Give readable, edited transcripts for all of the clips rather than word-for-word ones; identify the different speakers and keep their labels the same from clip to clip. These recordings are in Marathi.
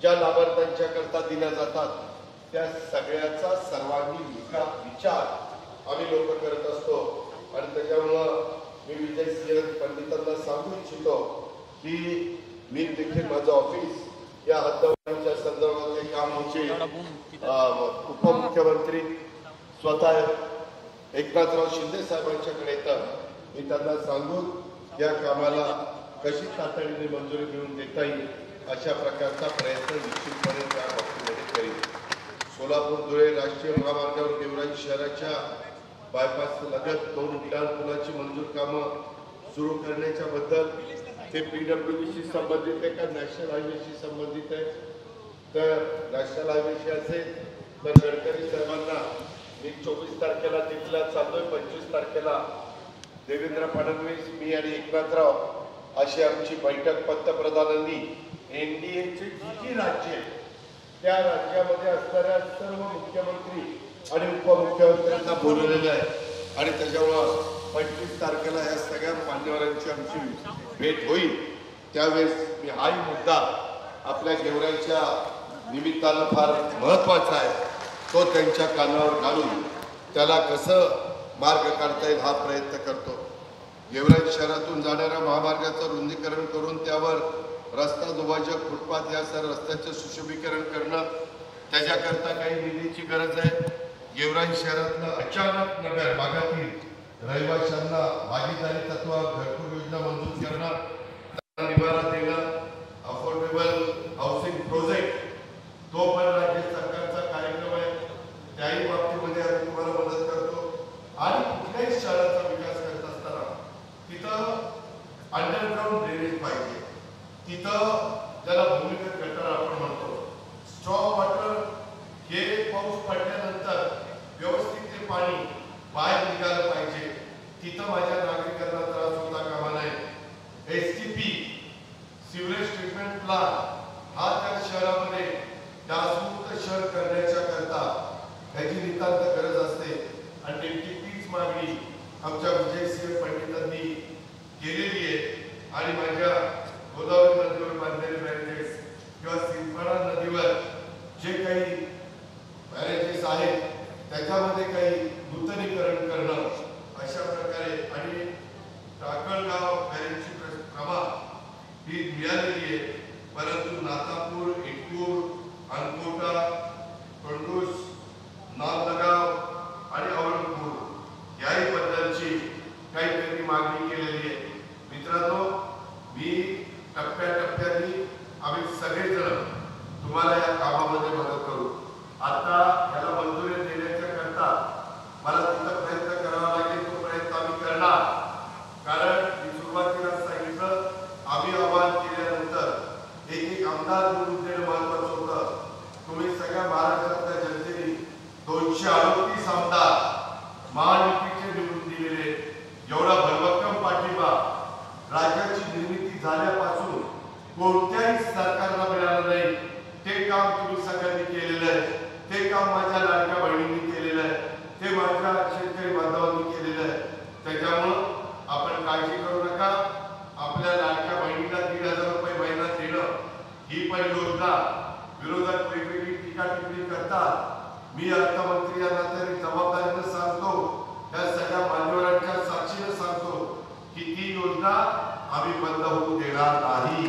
Speaker 1: ज्या लाभार्थ्यांच्या करता दिल्या जातात त्या सगळ्याचा सर्वांगीण विचार आम्ही लोक करत असतो। आणि त्याच्यामुळं मी विजय सिंह पंडितांना सांगू इच्छितो की मी देखील माझं ऑफिस या हद्दवाढीच्या संदर्भातले काम आमचे उपमुख्यमंत्री स्वतः एकनाथराव शिंदे साहेबांच्याकडे येतं। मी त्यांना सांगून या कामाला कशी तातडीने मंजुरी मिळवून देता येईल अशा प्रकारचा प्रयत्न निश्चितपणे त्या बाबतीमध्ये करेल। सोलापूर धुळे राष्ट्रीय महामार्गावर गेवराई शहराच्या बायपास लगत 2 उड्डाण पुलाची मंजूर कामं सुरू करण्याच्या बद्दल ते पीडब्ल्यूडीशी संबंधित आहे का नॅशनल हायवेशी संबंधित आहे? तर नॅशनल हायवेशी असेल तर गडकरी साहेबांना मी 24 तारखेला दिल्लीला चाललोय, 25 तारखेला देवेंद्र फडणवीस मी आणि एकनाथराव अशी आमची बैठक पंतप्रधानांनी एनडीएचे जी राज्य त्या राज्यामध्ये असणाऱ्या सर्व मुख्यमंत्री आणि उपमुख्यमंत्र्यांना बोलवलेलं आहे। आणि त्याच्यामुळं 25 तारखेला या सगळ्या मान्यवरांची आमची भेट होईल। त्यावेळेस मी हाही मुद्दा आपल्या गेवराईच्या निमित्तानं फार महत्वाचा आहे तो त्यांच्या कानावर घालून त्याला कसं मार्ग काढता येईल हा प्रयत्न करतो। गेवराई शहरातून जाणाऱ्या महामार्गाचं रुंदीकरण करून त्यावर रस्ता दुभाजक फुटपाथ या सर्व रस्त्याचं सुशोभीकरण करणं त्याच्याकरता काही निधीची गरज आहे। गेवराई शहरातलं अचानक नगर भागातील रहिवाशांना भागीदारी तत्वावर घरकुल योजना मंजूर करणं, निवारा देणं, अफोर्डेबल हाऊसिंग प्रोजेक्ट तो पण राज्य सरकारचा कार्यक्रम आहे। त्याही बाबतीमध्ये आम्ही तुम्हाला मदत करतो। आणि कुठल्याही शहराचा विकास करत असताना तिथं अंडरग्राउंड ड्रेनेज पाहिजे, तिथं ज्याला भूमिगत गटार आपण म्हणतो, स्ट्रॉ वॉटर हे पाऊस पडल्यानंतर व्यवस्थित ते पाणी बाहेर निघालं पाहिजे, तिथं माझ्या नागरिकांना त्रास होता कामा नये। एसटीपी सिवरेज ट्रीटमेंट प्लांट हा त्या शहरामध्ये डासमुक्त शहर करण्याच्या करता त्याची नितांत गरज असते। आणि नेमकी तीच मागणी आमच्या विजय सिंह पंडितांनी केलेली आहे। आणि माझ्या गोदावरी नदीवर बांधलेले बॅरेजेस किंवा सिंधफणा नदीवर जे काही बॅरेजेस आहेत त्याच्यामध्ये काही नूतनीकरण करणं अशा प्रकारे आणि टाकळगाव बॅरेजची प्रमाण ही मिळालेली आहे। परंतु नातापूर, इटकूर, अनकोटा, कंडूस, नालगाव आणि औरंगपूर याही बद्दलची काही त्यांनी मागणी केलेली आहे। मित्रांनो, मी टप्प्याटप्प्याने आम्ही सगळेजण तुम्हाला या कामामध्ये मदत करू। आता याला मंजुरी देण्याच्या करता मला तिथं प्रयत्न करावा लागेल, तो प्रयत्न आम्ही करणार। कारण मी सुरुवातीला सांगितलं आम्ही आवाहन केल्यानंतर एक आमदार निवडून देणं महत्वाचं होतं। तुम्ही सगळ्या महाराष्ट्रातल्या जनतेने 238 आमदार महायुतीचे निवडून दिलेले, एवढा भरभक्कम पाठिंबा राज्याची निर्मिती झाल्यापासून कोणत्याही सरकारला मिळालं नाही। ते काम तुम्ही सगळ्यांनी केलेलं आहे, ते काम माझ्या लाडक्या बहिणींनी केलेलं आहे, ते माझ्या शेतकरी बांधवांनी केलेलं आहे। त्याच्यामुळं आपण काळजी करू नका। आपल्या लाडक्या बहिणीला 1,500 रुपये महिना देणं ही पण योजना विरोधक वेगवेगळी टीका टिप्पणी करतात। मी अर्थमंत्री यांना तरी जबाबदारीनं सांगतो, त्या सगळ्या मान्यवरांच्या साक्षीनं सांगतो की ती योजना आम्ही बंद होऊ देणार नाही।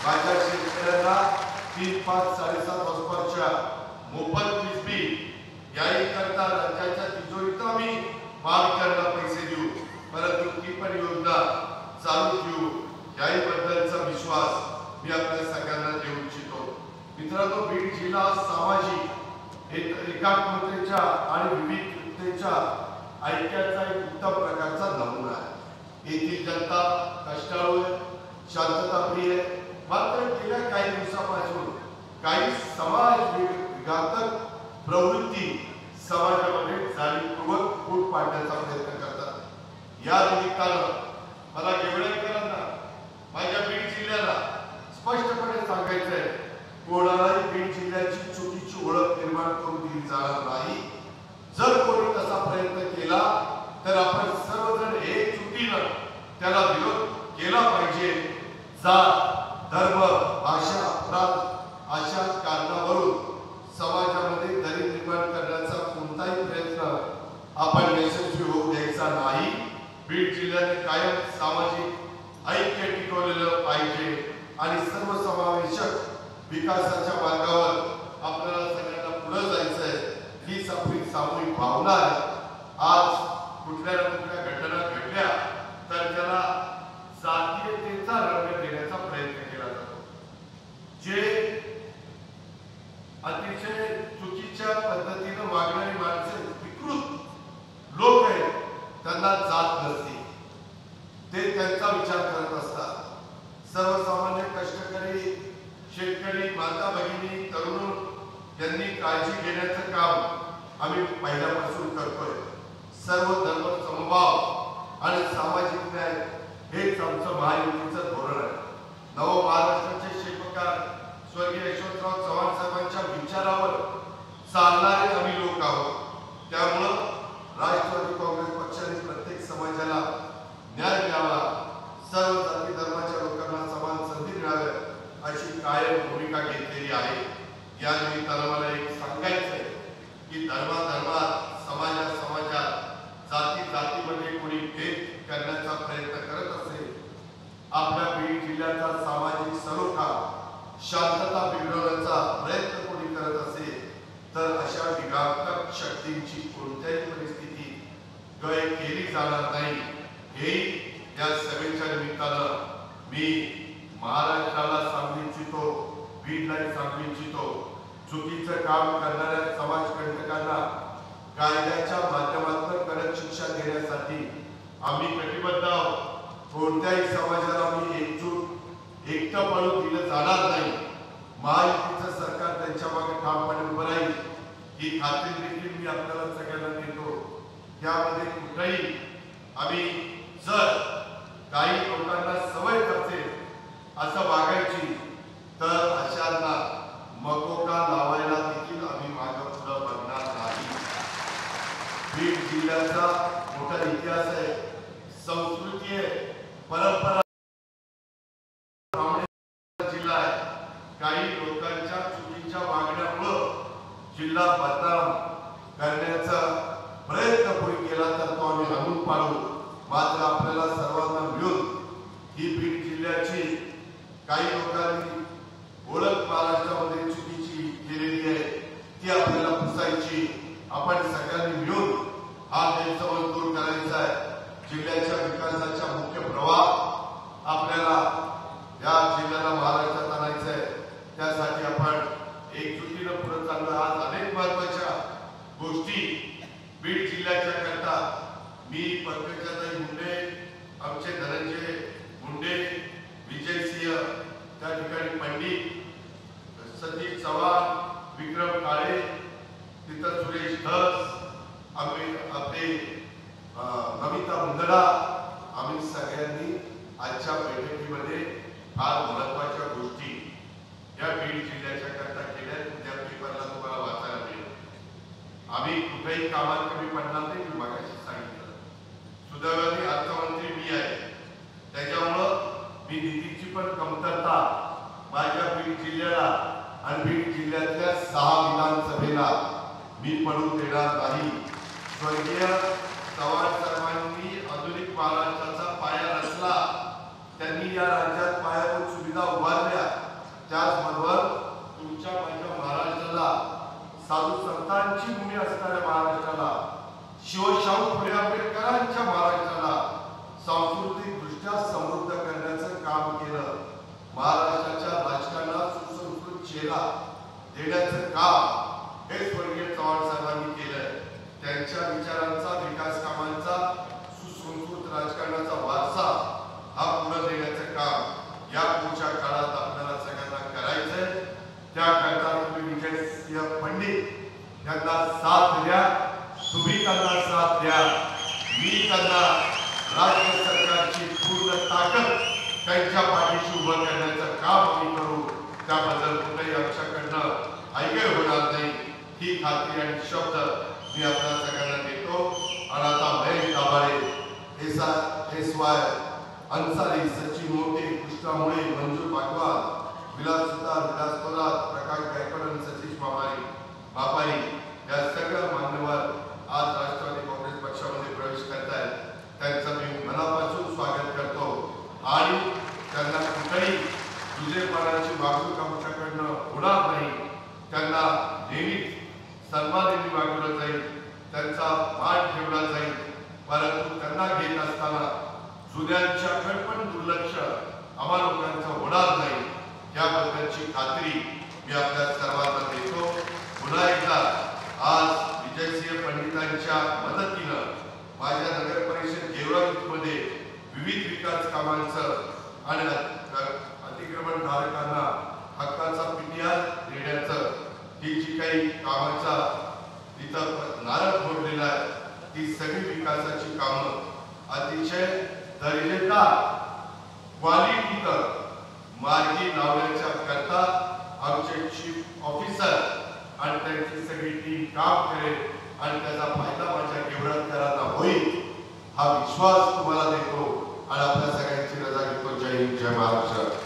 Speaker 1: माझ्या शेतकऱ्यांना 3, 5, 7.5 हॉर्सपावरच्या मोफत वीज बिल याही करता राज्याच्या तिजोरीत आम्ही महावितरणला पैसे देऊ, परंतु ती पण योजना चालू ठेवू याही बद्दलचा विश्वास मी आपल्या सगळ्यांना देऊ इच्छितो। मित्रांनो, बीड जिल्हा सामाजिक एकात्मतेच्या आणि विविधतेच्या ऐक्याचा एक उत्तम प्रकारचा नमुना आहे। येथील जनता कष्टाळू आहे, शांतताप्रिय आहे, मात्र गेल्या काही दिवसापासून काही समाज विघातक प्रवृत्ती समाजामध्ये जाणीवपूर्वक फूट पाडण्याचा प्रयत्न करतात। या निमित्तानं मला गेवराईकरांना, माझ्या बीड जिल्ह्याला स्पष्टपणे सांगायचं आहे, कोणालाही बीड जिल्ह्याची चुकीची ओळख निर्माण करून दिली जाणार नाही। जर कोणी तसा प्रयत्न केला तर आपण सर्वजण एकजुटीनं त्याला विरोध केला पाहिजे। जात, धर्म, भाषा, प्रांत अशा विकासाच्या मार्गावर आपल्याला सगळ्यांना पुढे जायचंय, हीच आपली सामूहिक भावना आहे. आज कुठल्या ना कुठल्या घटना घडल्या तर त्याला जातीयतेचा रंग देण्याचा प्रयत्न केला जातो. जे अतिशय चुकीच्या पद्धतीने वागणारी माणसं, विकृत लोक आहेत, त्यांना जात नसते, ते त्यांचा विचार करत असतात. सर्वसामान्य कष्टकरी शेतकरी माता भगिनी तरुण यांनी काळजी घेण्याचं काम आम्ही पहिल्यापासून करतोय. सर्व धर्म समभाव आणि सामाजिक न्याय हेच आमचं महायुतीचं धोरण आहे. नव महाराष्ट्राचे शिल्पकार स्वर्गीय यशवंतराव चव्हाण साहेबांच्या विचारावर चालणारे आम्ही लोक आहोत. त्यामुळं राष्ट्रवादी काँग्रेस पक्षाने प्रत्येक समाजाला न्याय मिळावा, सर्व जाती धर्माच्या लोकांना समान संधी मिळावी अशी कायम भूमिका घेतलेली आहे. या निमित्तानं मला एक सांगायचंय की धर्मात समाजात जातीमध्ये कोणी भेद करण्याचा प्रयत्न करत असेल, आपल्या बीड जिल्ह्याचा सामाजिक सलोखा शांतता बिघडवण्याचा प्रयत्न कोणी करत असेल तर अशा विघातक शक्तींची कोणत्याही परिस्थिती गय केली जाणार नाही. हे या सभेच्या निमित्तानं मी महाराष्ट्राला सांगू इच्छितो, बीडलाही सांगू इच्छितो. चुकीचं काम करणाऱ्या समाजकंटकांना कायद्याच्या माध्यमातून कडक शिक्षा देण्यासाठी आम्ही कटिबद्ध आहोत. कोणत्याही समाजाला आम्ही एकटं पडून दिलं जाणार नाही. महायुतीचं सरकार त्यांच्या मागे ठामपणे उभं राहील ही खात्री देखील मी आपल्याला सगळ्यांना देतो. त्यामध्ये कुठेही आम्ही जर काही लोकांना सवय असेल असं वागायची तर अशांना मकोका लावायला देखील आम्ही मागं पुढं बघणार नाही. बीड जिल्ह्याचा मोठा इतिहास आहे, संस्कृती आहे, परंपरा जिल्हा आहे. काही लोकांच्या चुकीच्या वागण्यामुळं जिल्हा बदनाम करण्याचा प्रयत्न कोणी केला तर तो आम्ही हाणून पाडू. मात्र आपल्याला सर्वांना मिळून ही बीड जिल्ह्याची काही लोकांनी ओळख महाराष्ट्रामध्ये चुकीची केलेली आहे ती आपल्याला पुसायची. आपण सगळ्यांनी मिळून हा गैरसमज दूर करायचा आहे. जिल्ह्याच्या विकासाचा मुख्य प्रवाह आपल्याला या जिल्ह्याला महाराष्ट्रात आणायचा आहे. त्यासाठी आपण एकजुटीनं पुढे चाललो. आज अनेक महत्वाच्या गोष्टी बीड जिल्ह्याच्या करता मी पंकजाताई मुंडे, आमचे धनंजय मुंडे, विजय सिंह, त्या ठिकाणी पंडित सतीश चव्हाण, विक्रम काळे, तिथं सुरेश धस, आम्ही आपले नमिता मुंदडा, आम्ही सगळ्यांनी आजच्या बैठकीमध्ये फार महत्वाच्या गोष्टी या बीड जिल्ह्याच्या करता केल्या. त्या पेपरला तुम्हाला वाचायला मिळेल. आम्ही कुठेही कामात कमी पडणार नाही. मी मागाशी सांगितलं सुदैवाने अर्थमंत्री मी आहे, त्याच्यामुळं मी निधीची पण कमतरता माझ्या बीड जिल्ह्याला आणि बीड जिल्ह्यातल्या 6 विधानसभेला मी पडून देणार नाही. स्वर्गीय चव्हाण साहेबांनी आधुनिक महाराष्ट्राचा पाया रचला. त्यांनी या राज्यात पायाभूत सुविधा उभारल्या. त्याचबरोबर तुमच्या माझ्या महाराष्ट्राला, साधू संतांची भूमी असणाऱ्या महाराष्ट्राला, शिवशाहू फुले आंबेडकरांच्या महाराष्ट्राला सांस्कृतिक दृष्ट्या समृद्ध करण्याचं काम केलं. महाराष्ट्राच्या राजकारणात सुसंस्कृत चेहरा देण्याचं काम हे स्वर्गीय चव्हाण साहेबांनी केलंय. त्यांच्या विचारांचा, विकास कामांचा, सुसंस्कृत राजकारणाचा वारसा हा पुढे देण्याचं काम या पुढच्या काळात आपल्याला सगळ्यांना करायचंय. त्याकरता तुम्ही विजय सिंह पंडित यांना साथ द्या, तुम्ही त्यांना साथ द्या. मी त्यांना राज्य सरकारची पूर्ण ताकद त्यांच्या पाठीशी उभं करण्याचं काम आम्ही करू. त्याबद्दल कुठेही आमच्याकडनं ऐकाय होणार नाही ही खात्री आणि शब्द मी आपल्या सगळ्यांना देतो. आणि आता महेश दाभाडे, SY अन्सारी, सचिन मोठे, कृष्णा मुळे, मंजूर पाटवाल, विलास सुतार, विलास थोरात, प्रकाश गायकवाड, सतीश बापारी या सगळ्या मान्यवर आज राष्ट्रवादी काँग्रेस पक्षामध्ये प्रवेश करतायत. त्यांचं मी मनापासून स्वागत करतो आणि त्यांना कुठेही दुजेपणाची वागणूक आमच्याकडनं सन्मानाने वागवलं जाईल, त्यांचा मान ठेवला जाईल. परंतु त्यांना घेत असताना जुन्यांच्याकडे पण दुर्लक्ष आम्हा लोकांचं होणार नाही, याबद्दलची खात्री मी आपल्या सर्वांना देतो. पुन्हा एकदा आज विजयसिंह पंडितांच्या मदतीनं माझ्या नगर परिषद गेवराईमध्ये विविध विकास कामांचं आणि अतिक्रमण धारकांना हक्काचा पीटीआर देण्याचं ही जी काही कामाचा इथं नारळ फोडलेला आहे, ती सगळी विकासाची कामं अतिशय दर्जेदार क्वालिटीनं मार्गी लावण्याच्या करता आमचे चीफ ऑफिसर आणि त्यांची सगळी टीम काम करेल आणि त्याचा फायदा माझ्या गेवराईकरांना होईल, हा विश्वास तुम्हाला देतो आणि आपल्या सगळ्यांची रजा घेतो. जय हिंद, जय महाराष्ट्र.